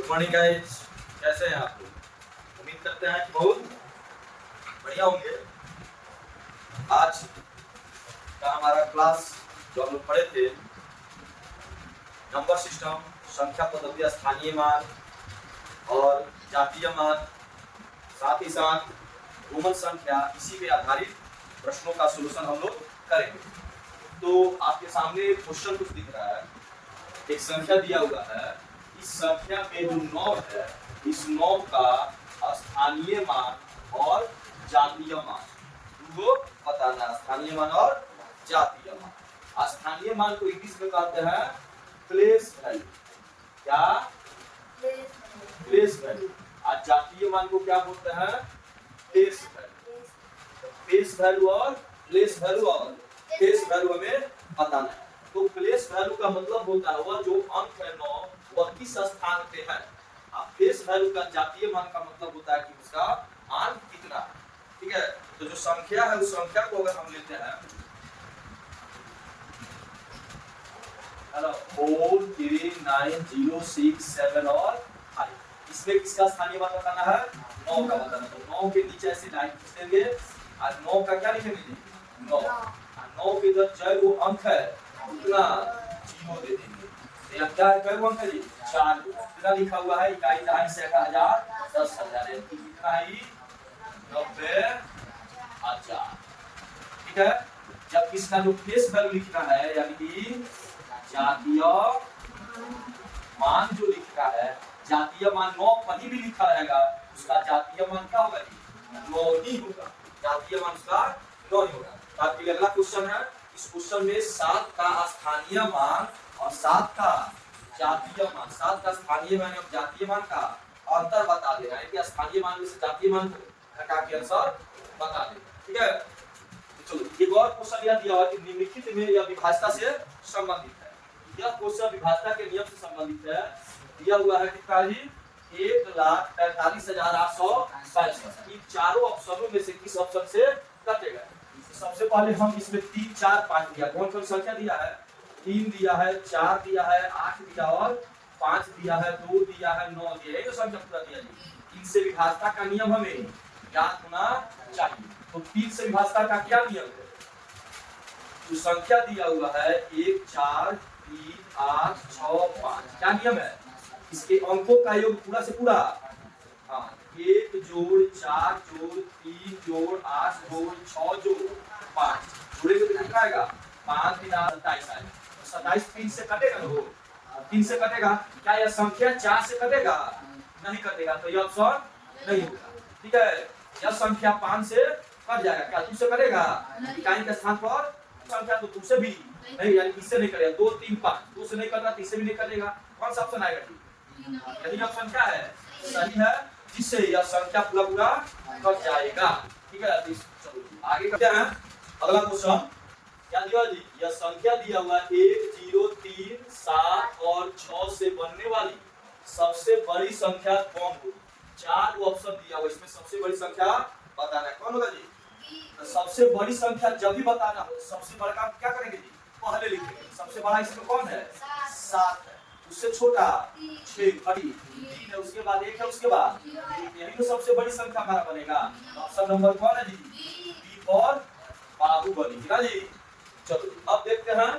Good morning guys, कैसे हैं आप लोग? उम्मीद करते हैं कि बहुत बढ़िया होंगे। आज का हमारा क्लास जो हम लोग पढ़े थे, नंबर सिस्टम, संख्या पद्धति, स्थानीय मान और जातीय मान, साथ ही साथ रोमन संख्या, इसी पे आधारित प्रश्नों का सलूशन हम लोग करेंगे। तो आपके सामने क्वेश्चन कुछ दिख रहा है, एक संख्या दिया हुआ है। इस संख्या में जो 9 है, इस 9 का स्थानीय मान और जातीय मान वो बताना है। स्थानीय मान और जातीय मान। स्थानीय मान को इंग्लिश में कहते हैं प्लेस वैल्यू। क्या? Place value. और जातीय मान को क्या बोलते हैं? Face value. फेस वैल्यू और प्लेस वैल्यू और फेस वैल्यू हमें बताना है। तो प्लेस वैल्यू का मतलब होता है वह जो अंक है 9 वह किस स्थान पे है। अब फेस वैल्यू का जातीय मान का मतलब होता है कि उसका मान कितना है। ठीक है, तो जो संख्या है उस संख्या को अगर हम लेते हैं 4 3 9 0 6 7 और 5, इसमें किसका स्थानीय मान बताना है? 9 का बताना है। तो 9 के नीचे ऐसे लाइन खींच देंगे और 9 का क्या लिखेंगे? 9। 9 के इधर जो वो अंक है कितना? 0 दे देंगे। तो अब क्या है? कई अंक है जी? 4। कितना लिखा हुआ है? इकाई दहाई सैकड़ा हजार 10,000 है। कितना है? 90,000। ठीक है, जब इसका जो फेस वैल्यू लिखना है यानी कि जातीय मान जो लिखना है, जातीय मान 9 कहीं भी लिखा रहेगा उसका जातीय मान क्या होगा जी? 9 ही होगा। जातीय मान उसका 9 ही होगा। आपके लिए अगला क्वेश्चन है। इस क्वेश्चन में 7 का स्थानीय मान और 7 का जातीय मान, 7 का स्थानीय मान और जातीय मान का अंतर बता देना है कि स्थानीय मान में से जातीय मान को घटा के आंसर बता देना। ठीक है, तो चलो एक और क्वेश्चन यह दिया हुआ कि निम्नलिखित में यह विभाज्यता से संबंधित है। यह क्वेश्चन विभाज्यता के नियम से संबंधित है। दिया हुआ है कितना जी? 1,43,865। इन चारों ऑप्शनों में से किस ऑप्शन से कटेगा? सबसे पहले हम इसमें 3 4 5 दिया। कौन कौन संख्या दिया है? 3 दिया है, 4 दिया है, 8 दिया और 5 दिया है, 2 दिया है, 9 दिया है। ये तो संख्या पूरा दिया जी। इनसे विभाज्यता का नियम हमें याद होना चाहिए। तो 3 से विभाज्यता का क्या नियम है? जो संख्या दिया हुआ है 1 4 3 8 6 5, क्या नियम है? इसके अंकों का योग पूरा से पूरा 1 जोड़ 4 जोड़ 3 जोड़ 8 जोड़ 6 जोड़ 5 जोड़ेंगे तो कितना आएगा? 5 3 8 27 आएगा। 27 3 से कटेगा ना? वो 3 से कटेगा। क्या यह संख्या 4 से कटेगा? नहीं कटेगा, तो यह ऑप्शन नहीं होगा। ठीक है, यह संख्या 5 से कट जाएगा। क्या 2 से कटेगा? इकाई के स्थान पर संख्या तो 2 से भी नहीं, यानी इससे नहीं कटेगा। 2 3 5, 2 से नहीं कट रहा, 3 से भी नहीं कटेगा। कौन सा ऑप्शन आएगा? यही ऑप्शन क्या है? सही है, जिससे यह संख्या पूरा पूरा कट जाएगा। ठीक है, चलो आगे करते हैं। अगला क्वेश्चन क्या दिया जी? यह संख्या दिया हुआ 1 0 3 7 और 6 से बनने वाली सबसे बड़ी संख्या कौन होगी? 4 ऑप्शन दिया हुआ, इसमें सबसे बड़ी संख्या बताना है। कौन होगा जी? तो सबसे बड़ी संख्या जब भी बताना हो सबसे बड़ा क्या करेंगे जी? पहले लिखेंगे। सबसे बड़ा इसमें कौन है? 7 है। उससे छोटा 6 बड़ी 3 है, उसके बाद 1 है, उसके बाद यही तो सबसे बड़ी संख्या हमारा बनेगा। ऑप्शन नंबर कौन है जी? B for Baahubali. ठीक है जी। चलो अब देखते हैं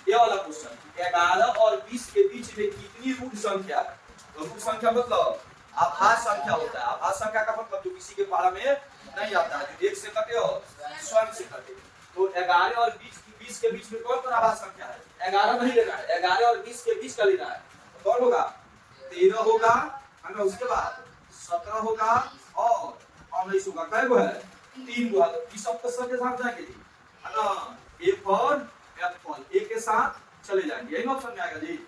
ये वाला क्वेश्चन। 11 और 20 के बीच में कितनी रूट संख्या है? तो रूट संख्या मतलब आभाज्य संख्या होता है। आभाज्य संख्या का मतलब जो किसी के पारा में नहीं आता है, जो 1 से कटे और स्वयं से कटे। तो 11 और 20 के बीच में कौन सा आभाज्य संख्या है? 11 नहीं लेना है, 11 और 20 के बीच का लेना है। तो कौन होगा? 13 होगा, है ना? उसके बाद 17 होगा और 19 होगा। कै गो है? 3 गो है। तो 20 अब के साथ जाएंगे जी, है ना? एक और एक के साथ चले जाएंगे। यही ऑप्शन में आएगा जी।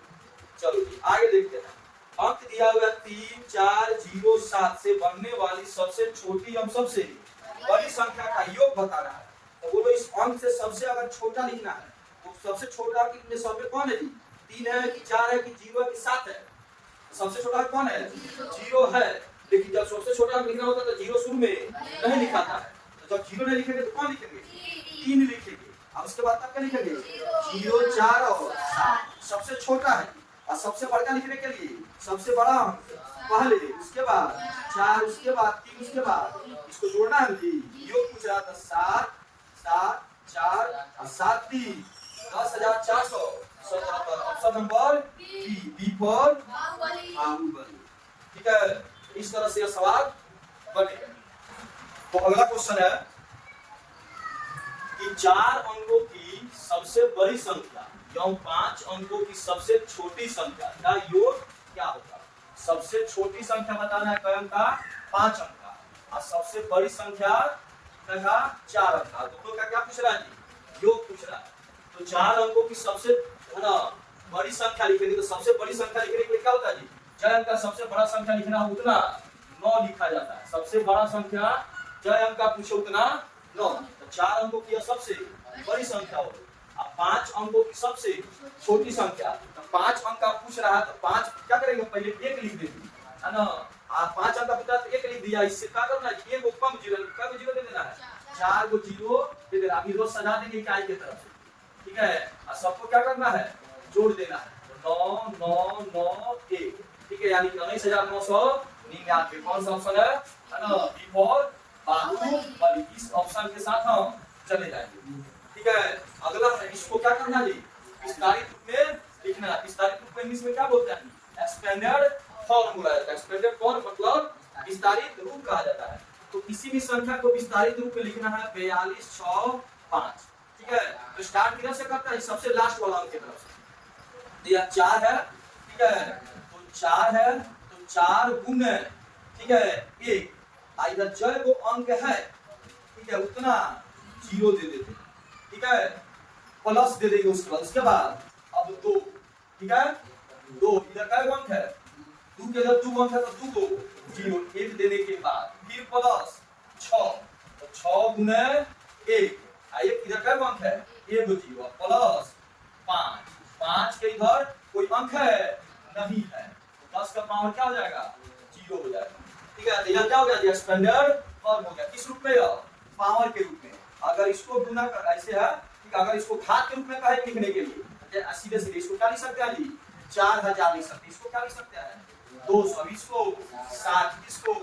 चलो जी आगे देखते हैं। अंक दिया हुआ 3 4 0 7 से बनने वाली सबसे छोटी और सबसे बड़ी संख्या का योग बताना है। तो बोलो इस अंक से सबसे अगर छोटा लिखना है तो सबसे छोटा कितने सब में कौन है जी? 3 है कि 4 है कि 0 है कि 7 है? सबसे छोटा कौन है? 0 है। लेकिन जब सबसे छोटा लिखना होता है तो 0 शुरू में नहीं लिखा था। तो जब 0 नहीं लिखेंगे तो कौन लिखेंगे? 3 लिखेंगे। अब उसके बाद तक क्या लिखेंगे? 0 4 और 7 सबसे छोटा है। और सबसे बड़का लिखने के लिए सबसे बड़ा अंक पहले, उसके बाद 4, उसके बाद 3, उसके बाद इसको जोड़ना है जी। योग पूछ रहा था 7 7 4 और 7 3 10,477। Option number B for Baahubali. ठीक है, इस तरह से यह सवाल बनेगा। तो अगला क्वेश्चन है कि 4 अंकों की सबसे बड़ी संख्या एवं 5 अंकों की सबसे छोटी संख्या का योग क्या होगा। सबसे छोटी संख्या बताना है क अंक का, 5 अंक का, और सबसे बड़ी संख्या का 4 अंक का। दोनों का क्या पूछ रहा है जी, योग पूछ रहा है। तो 4 अंकों की सबसे है ना बड़ी संख्या लिखेंगे, तो सबसे बड़ी संख्या लिखने के लिए क्या होता है जी, जय अंक का सबसे बड़ा संख्या लिखना हो उतना 9 लिखा जाता है। सबसे बड़ा संख्या जय अंक का पूछे उतना 9। तो 4 अंकों की सबसे बड़ी संख्या हो, अब 5 अंकों की सबसे छोटी संख्या। तो 5 अंक का पूछ रहा है, तो 5 क्या करेंगे, पहले 1 लिख देंगे है ना। 5 अंक का पूछा तो 1 लिख दिया, इससे क्या करना है, 1 को कम जीरो, क्या को जीरो दे देना है, 4 को जीरो दे देना। अभी रोज सजा देंगे इकाई की तरफ से, ठीक है। और सबको क्या करना है, जोड़ देना है। तो 9 9 9 1, ठीक है, यानी 19,999। कौन सा ऑप्शन है ना, बी फॉर बाहुबली। इस ऑप्शन के साथ हम चले जाएंगे, ठीक है। अगला इसको क्या करना है जी, विस्तारित रूप में लिखना है। विस्तारित रूप में इंग्लिश में क्या बोलते हैं, एक्सपेंडेड फॉर्म बोला जाता है। एक्सपेंडेड फॉर्म मतलब विस्तारित रूप कहा जाता है। तो किसी भी संख्या को विस्तारित रूप में लिखना है 42 6 5, ठीक है। तो स्टार्ट किधर से करता है, सबसे लास्ट वाला अंक की तरफ से। तो यह 4 है, ठीक है, तो 4 है, तो 4 गुण, ठीक है 1, इधर जय वो अंक है, ठीक है, उतना 0 दे देते, ठीक है, प्लस दे देंगे उसके बाद अब 2, ठीक है, 2 इधर का अंक है, 2 के इधर 2 अंक है, तो 2 को 0 1 देने के बाद फिर प्लस 6, तो 6 गुने 1, एक इधर का अंक है 1 0 प्लस 5, 5 के इधर कोई अंक है नहीं है, तो 10 का पावर क्या हो जाएगा, 0 हो जाएगा, ठीक है। तो यह क्या हो गया, एक्सपेंडेड फॉर्म हो गया। किस रूप में, पावर के रूप में। अगर इसको गुना कर ऐसे है, ठीक, अगर इसको घात के रूप में कहे लिखने के लिए सीधे सीधे इसको क्या लिख सकते हैं जी, 4000 लिख सकते हैं। इसको क्या लिख सकते हैं, 200, इसको 60, इसको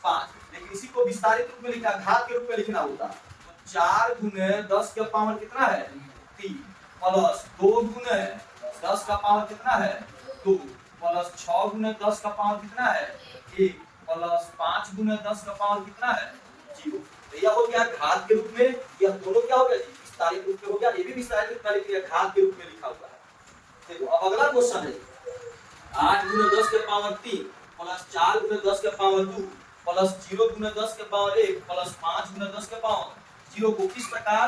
5। लेकिन इसी को विस्तारित रूप में लिखना, घात के रूप में लिखना होता। तो 4 गुने 10 का पावर कितना है, 3, प्लस 2 गुने 10 का पावर कितना है, 2, प्लस 6 गुने 10 का पावर कितना है, 1, प्लस 5 गुने 10 का पावर कितना है, 0। तो यह हो गया घात के रूप में। यह दोनों क्या हो गया जी, विस्तारित रूप में हो गया। ये भी विस्तारित रूप में लिख लिया, घात के रूप में लिखा हुआ है। देखो अब अगला क्वेश्चन है, 8 गुने 10 के पावर 3 प्लस 4 गुने 10 के पावर 2 प्लस 0 गुने 10 के पावर 1 प्लस 5 गुने 10 के पावर 0 को किस प्रकार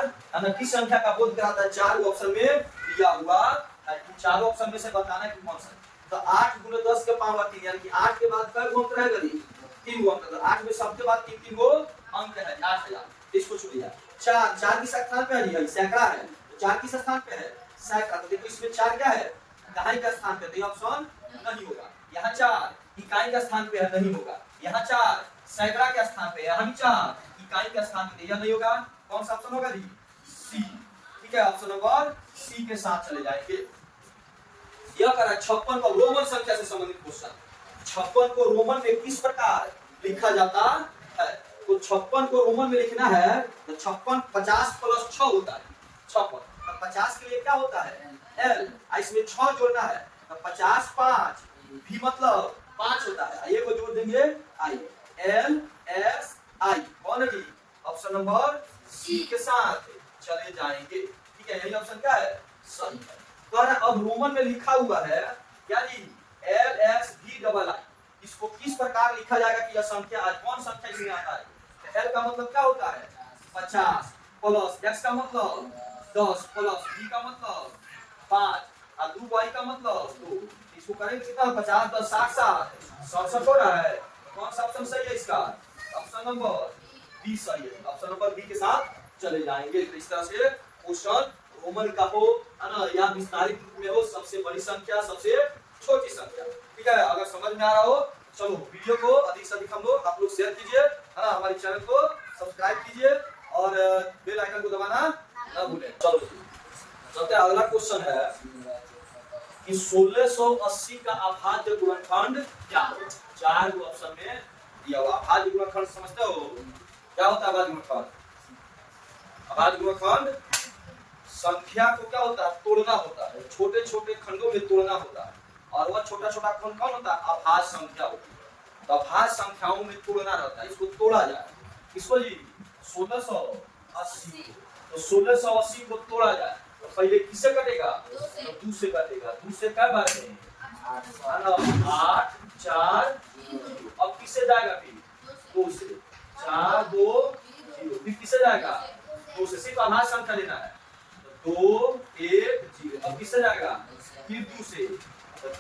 किस संख्या का बोध कराता है। 4 ऑप्शन में दिया हुआ है, चारों ऑप्शन में से बताना है कि कौन सा। तो 8 गुने 10 के पावर 3, यानी कि 8 के बाद कई अंक रहेगा जी, 3 अंक। तो 8 में सबके बाद 3 गो अंक है, 8000। इसको छोड़िए, 4 किस स्थान पे है, सैकड़ा है। 4 किस स्थान पे है, सैकड़ा। तो देखो इसमें 4 क्या है, दहाई का स्थान पे, तो ऑप्शन नहीं होगा। यहाँ 4 इकाई का स्थान पे है, नहीं होगा। यहाँ 4 सैकड़ा के स्थान पे, यहाँ भी 4 इकाई का स्थान पे, यह नहीं होगा। कौन सा ऑप्शन होगा जी, सी, ठीक है। ऑप्शन नंबर सी के साथ चले जाएंगे। यह कर 56 को रोमन संख्या से संबंधित क्वेश्चन। 56 को रोमन में किस प्रकार लिखा जाता है। तो 56 को रोमन में लिखना है, तो 56 50 प्लस 6 होता है 56। तो 50 के लिए क्या होता है, एल, इसमें 6 जोड़ना है, तो 50 5 भी मतलब 5 होता है। ये को जोड़ देंगे आई, एल एस आई। कौन है जी, ऑप्शन नंबर सी के साथ चले जाएंगे, ठीक है। यही ऑप्शन क्या है, सही है। तो अब रोमन में लिखा हुआ है, यानी एल एस भी डबल आई। इसको किस प्रकार लिखा जाएगा कि यह संख्या कौन संख्या इसमें आता है। एल का मतलब क्या होता है, 50 प्लस एक्स का मतलब 10 प्लस बी का मतलब 5 और 2 वाई का मतलब 2। इसको करेंगे कितना, 50 10 60 67 हो रहा है। कौन सा ऑप्शन सही है इसका, ऑप्शन नंबर बी सही है। ऑप्शन नंबर बी के साथ चले जाएंगे। तो इस तरह से क्वेश्चन रोमन का हो ना, या विस्तारित रूप में हो, सबसे बड़ी संख्या सबसे छोटी संख्या, ठीक है। अगर समझ में आ रहा हो, चलो वीडियो को अधिक से अधिक हम लोग आप लोग शेयर कीजिए, है ना। हमारे चैनल को सब्सक्राइब कीजिए और बेल आइकन को दबाना ना भूलें। चलो चलते, अगला क्वेश्चन है कि 1680 का अभाज्य गुणनखंड क्या हो। 4 गो ऑप्शन में दिया हुआ अभाज्य गुणनखंड समझते हो क्या होता है अभाज्य गुणनखंड। अभाज्य गुणनखंड संख्या को क्या होता है तोड़ना होता है, छोटे छोटे खंडों में तोड़ना होता है और वह छोटा छोटा खंड कौन होता है अभाज्य संख्या होती है। तो अभाज्य संख्याओं में तोड़ना रहता है, इसको तोड़ा जाए। किसको जी 1680 तो 1680 को तोड़ा जाए तो पहले किससे कटेगा तो 2 से कटेगा। 2 से क्या बात है 8 4 अब किससे जाएगा फिर 2 से 4 2 0 फिर किससे जाएगा 2 से। सिर्फ अभाज्य संख्या लेना है तो 2 1 0 अब किससे जाएगा फिर 2 से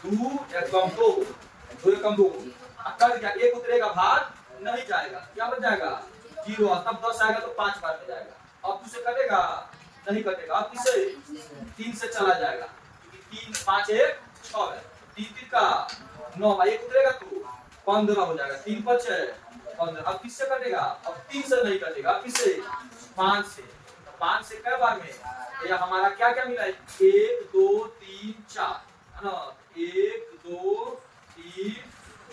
2 एक कम 2 2 एक कम 2 कट गया, एक उतरेगा भाग नहीं जाएगा क्या बच जाएगा 0 तब 10 आएगा तो 5 बार में जाएगा। अब 2 से कटेगा नहीं कटेगा, अब किससे 3 से चला जाएगा क्योंकि 3 5 1 6 है 3 3 का 9 एक उतरेगा तो 15 हो जाएगा 3 5 15। अब किससे कटेगा अब 3 से नहीं कटेगा, अब किससे 5 से। 5 से कई बार में ये हमारा क्या क्या मिला है 1 2 3 4 है ना 1 2 3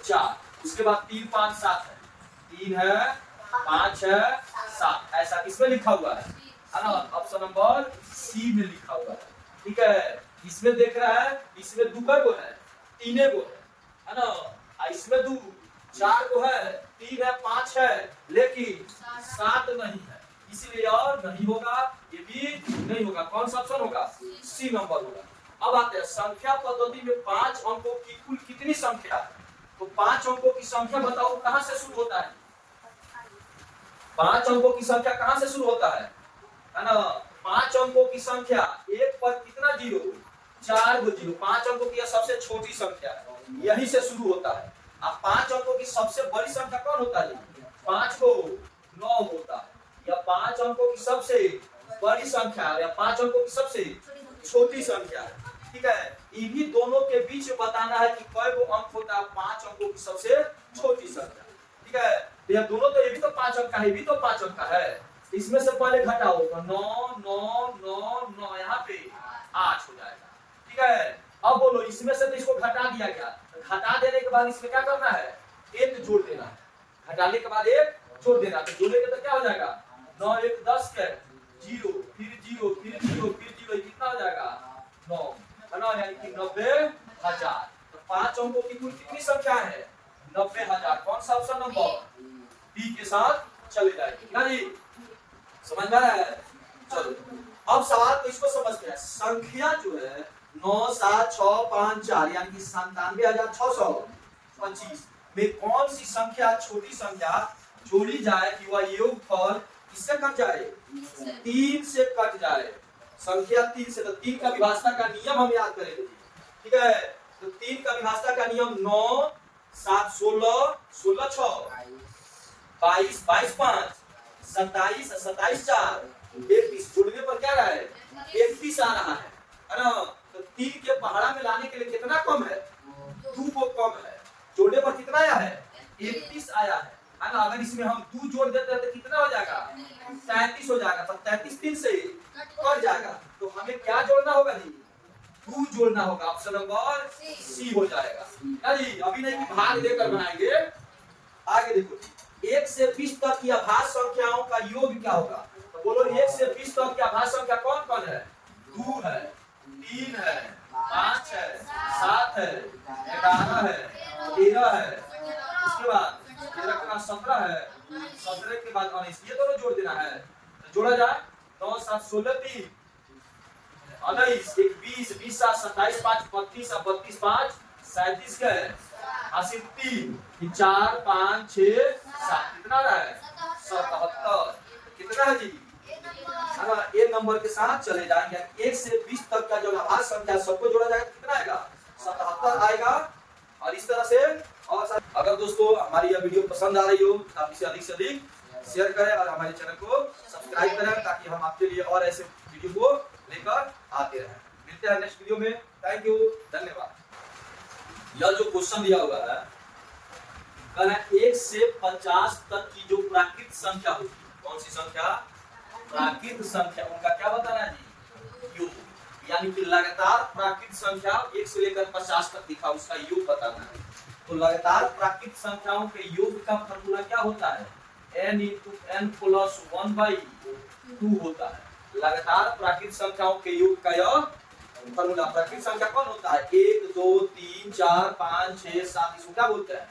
4 उसके बाद 3 5 7 है 3 है 5 है 7 ऐसा किसमें लिखा हुआ है ना ऑप्शन नंबर सी में लिखा हुआ है। ठीक है इसमें देख रहा है इसमें 2 को है 3 को है ना इसमें 2 4 को है 3 है 5 है लेकिन 7 नहीं है इसलिए और नहीं होगा, ये भी नहीं होगा। कौन सा ऑप्शन होगा सी नंबर होगा। अब आते हैं संख्या पद्धति में 5 अंकों की कुल कितनी संख्या है तो 5 अंकों की संख्या बताओ कहां से शुरू होता है। 5 अंकों की संख्या कहां से शुरू होता है ना 5 अंकों की संख्या एक पर कितना 0 4 गो 0 5 अंकों की सबसे छोटी संख्या है यही से शुरू होता है। अब 5 अंकों की सबसे बड़ी संख्या कौन होता है 5 को 9 होता है या 5 अंकों की सबसे बड़ी संख्या या 5 अंकों की सबसे छोटी संख्या है। ठीक है इन्हीं दोनों के बीच बताना है कि कई गो अंक होता है 5 अंकों की सबसे छोटी संख्या। ठीक है ये दोनों तो ये भी तो 5 अंक का है, ये भी तो 5 अंक का है। इसमें से पहले घटाओ तो 9 9 9 9 यहाँ पे 8 हो जाएगा। ठीक है अब बोलो इसमें से तो इसको घटा दिया गया, घटा देने के बाद इसमें क्या करना है एक जोड़ देना है, घटाने के बाद एक जोड़ देना तो जोड़ेंगे तो क्या हो जाएगा 9 1 10 के 0 फिर 0 फिर 0 फिर 0 कितना हो जाएगा 9 है ना यानी कि 90,000। तो 5 अंकों की कुल कितनी संख्या है 90,000। कौन सा ऑप्शन नंबर बी के साथ चले जाएंगे ना जी समझ में आ रहा है। चलो अब सवाल को इसको समझते हैं संख्या जो है 9 7 6 5 4 यानी कि 97,625 में कौन सी संख्या छोटी संख्या जोड़ी जाए कि वह योगफल किससे कट जाए 3 से कट जाए। संख्या 3 से तो 3 का विभाजन का नियम हम याद करेंगे। ठीक है तो 3 का विभाजन का नियम 9 7 16 16 6 22 22 5 27 27 4 31 जोड़ने पर क्या रहा है 31 आ रहा है ना। तो 3 के पहाड़ा में लाने के लिए कितना कम है 2 को कम है, जोड़ने पर कितना आया है 31 आया है ना। अगर इसमें हम 2 जोड़ देते हैं तो कितना हो जाएगा 33 हो जाएगा। तो 33 3 से कट जाएगा तो हमें क्या जोड़ना होगा जी 2 जोड़ना होगा। ऑप्शन नंबर सी हो जाएगा ना जी। अभी नहीं कि भाग देकर बनाएंगे। आगे देखो 1 से 20 तक की अभाज्य संख्याओं का योग क्या होगा तो बोलो 1 से 20 तक की अभाज्य संख्या कौन कौन है 2 है 3 है 5 है 7 है 11 है 13 है उसके बाद 13 के बाद 17 है 17 के बाद 19 ये दोनों जोड़ देना है तो जोड़ा जाए 9 7 16 3 19 1 20 20 7 27 5 32 32 5 37 का है 3 4 5 6 7 कितना रहा है 77 कितना है जी एक नंबर के साथ चले जाएंगे। 1 से 20 तक का जो अभाज्य संख्या सबको जोड़ा जाएगा कितना आएगा 77 आएगा। और इस तरह से और अगर दोस्तों हमारी यह वीडियो पसंद आ रही हो तो आप इसे अधिक से अधिक शेयर करें और हमारे चैनल को सब्सक्राइब करें ताकि हम आपके लिए और ऐसे वीडियो को लेकर आते रहें। मिलते हैं नेक्स्ट वीडियो में। थैंक यू धन्यवाद। यह जो क्वेश्चन दिया हुआ है कहना 1 से 50 तक की जो प्राकृत संख्या होती है कौन सी संख्या प्राकृत संख्या उनका क्या बताना है जी यानी कि लगातार प्राकृत संख्या 1 से लेकर 50 तक दिखा, उसका योग बताना है। तो लगातार प्राकृत संख्याओं के योग का फॉर्मूला क्या होता है? n × n + 1/2 होता है। लगातार प्राकृत संख्याओं के योग का यह फॉर्मूला। प्राकृत संख्या कौन होता है? 1 2 3 4 5 6 7, इसको क्या बोलते हैं?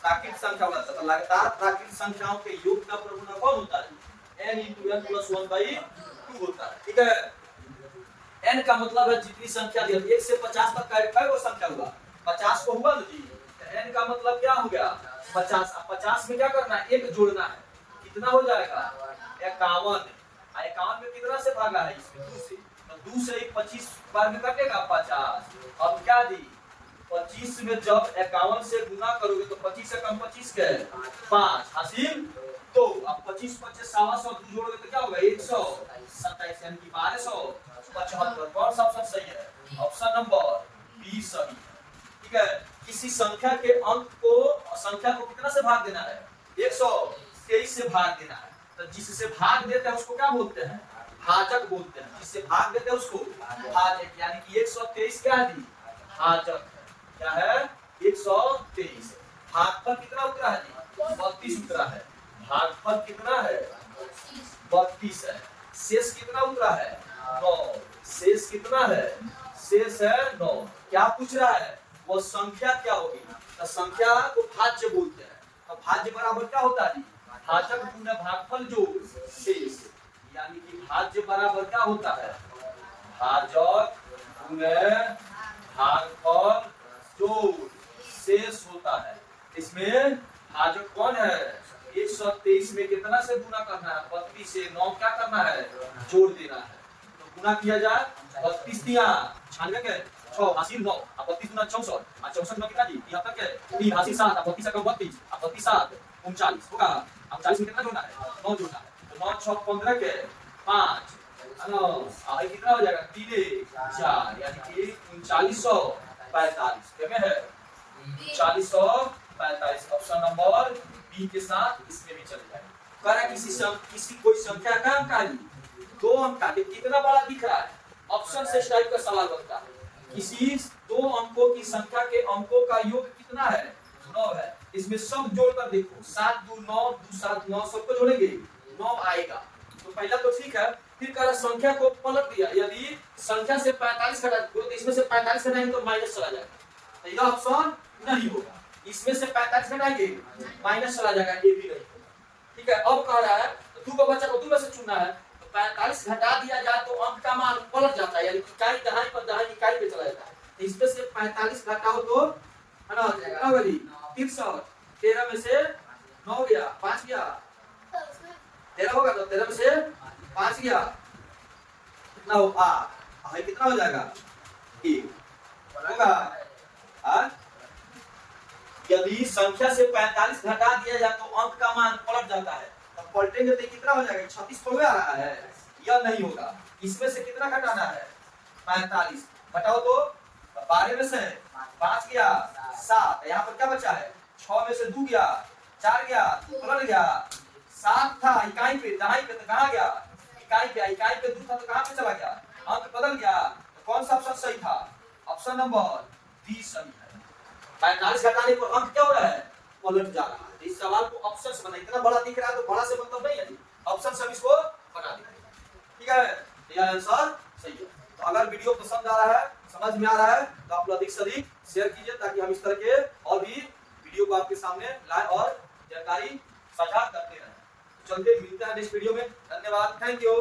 प्राकृत संख्या होता है। तो लगातार प्राकृत संख्याओं के योग का फॉर्मूला कौन होता है? n × n + 1/2 होता है। ठीक है, n का मतलब है जितनी संख्या दी, 1 से 50 तक का कई वो संख्या हुआ? 50 को हुआ ना जी। n का मतलब क्या हो गया? 50। अब 50 में क्या करना है? 1 जोड़ना है, कितना हो जाएगा? 51। 51 में कितना से भागा है? इसमें 2 से, तो 2 से 25 बार में कटेगा 50। अब क्या दी? 25 में जब 51 से गुना करोगे तो 25 से कम 25 के 5 हासिल 2। अब 25 25 100 जोड़ोगे तो क्या होगा? 127, यानी कि 1275। कौन सा ऑप्शन सही है? ऑप्शन नंबर बी सही है। ठीक है, किसी संख्या के अंक को, संख्या को कितना से भाग देना है? 123 से भाग देना है। तो जिससे भाग देते हैं उसको क्या बोलते हैं? भाजक बोलते हैं। जिससे भाग देते हैं उसको भाजक, यानी कि 123 क्या दी? भाजक क्या है? 123। भागफल कितना उतरा है जी? 32 उतरा है। भागफल कितना है? 32 है। शेष कितना उतरा है? 9। शेष कितना है? शेष है 9। क्या पूछ रहा है? वो संख्या क्या होगी? तो संख्या को भाज्य बोलते हैं। तो भाज्य बराबर क्या होता है? भाजक गुना भागफल जोड़ शेष, यानी कि भाज्य बराबर क्या होता है? भाजक गुना भागफल जोड़ शेष होता है। इसमें भाजक कौन है? 123 में कितना से गुना करना है? 32 से 9 क्या करना है? जोड़ देना है। तो गुना किया जाए, 32 दिया 96 के 6 हासिल 9, अब 32 गुना 64, 64 में कितना जी? 73 के 3 हासिल 7, अब 32 से कम 32, अब 32 7 39 होगा। अब 40 में कितना जोड़ना है? 9 जोड़ना है। तो 9 6 15 के 5 9, अब कितना हो जाएगा? 3 4, यानी कि 3945। क्या है? 3945। ऑप्शन नंबर बी के साथ इसमें भी चल जाएगा। कह रहा है किसी कोई संख्या का अंक आई 2 अंक का, कितना बड़ा दिख रहा है? ऑप्शन से इस टाइप का सवाल बनता है। किसी 2 अंकों की संख्या के अंकों का योग कितना है? 9 है। इसमें सब जोड़कर देखो, 7 2 9 2 7 9, सबको जोड़ेंगे 9 आएगा। तो पहला तो ठीक है। फिर कह रहा संख्या को पलट दिया, यदि संख्या से 45 घटा दो तो इसमें से 45 घटाएंगे तो माइनस चला जाएगा। तो यह ऑप्शन नहीं होगा। इसमें से 45 घटाएंगे माइनस चला जाएगा, ये भी नहीं होगा। ठीक है, अब कह रहा है तो 2 का बच्चा को 2 में से चुनना है। 45 घटा दिया जाए तो अंक का मान पलट जाता है, यानी इकाई दहाई पर दहाई इकाई पे चला जाता है। तो इसमें से 45 घटाओ तो है ना, कितना होगा जी? 300। 13 में से 9 गया, 5 गया, 13 होगा। तो 13 में से 5 गया, कितना हो? 8। है कितना हो जाएगा? 1 होगा। यदि संख्या से 45 घटा दिया जाए तो अंक का मान पलट जाता है। अब पलटेंगे तो कितना हो जाएगा? 36 तो आ रहा है, यह नहीं होगा। इसमें से कितना घटाना है? 45 घटाओ तो 12 में से 5 गया 7, यहाँ पर क्या बचा है? 6 में से 2 गया, 4 गया, पलट गया। 7 था इकाई पे, दहाई पे, तो कहाँ गया? इकाई पे। इकाई पे 2 था तो कहाँ पे चला गया? अंक बदल गया। तो कौन सा ऑप्शन सही था? ऑप्शन नंबर डी सही है। 45 घटाने पर अंक क्या हो रहा है? पलट जा रहा है। इस सवाल को ऑप्शन से बना, इतना बड़ा दिख रहा है तो बड़ा से मतलब नहीं है, ऑप्शन से हम इसको बना देंगे। ठीक है, यह आंसर सही है। तो अगर वीडियो पसंद आ रहा है, समझ में आ रहा है, तो आप अधिक से अधिक शेयर कीजिए ताकि हम इस तरह के और भी वीडियो को आपके सामने लाए और जानकारी साझा करते रहें। चलते मिलते हैं नेक्स्ट वीडियो में। धन्यवाद, थैंक यू।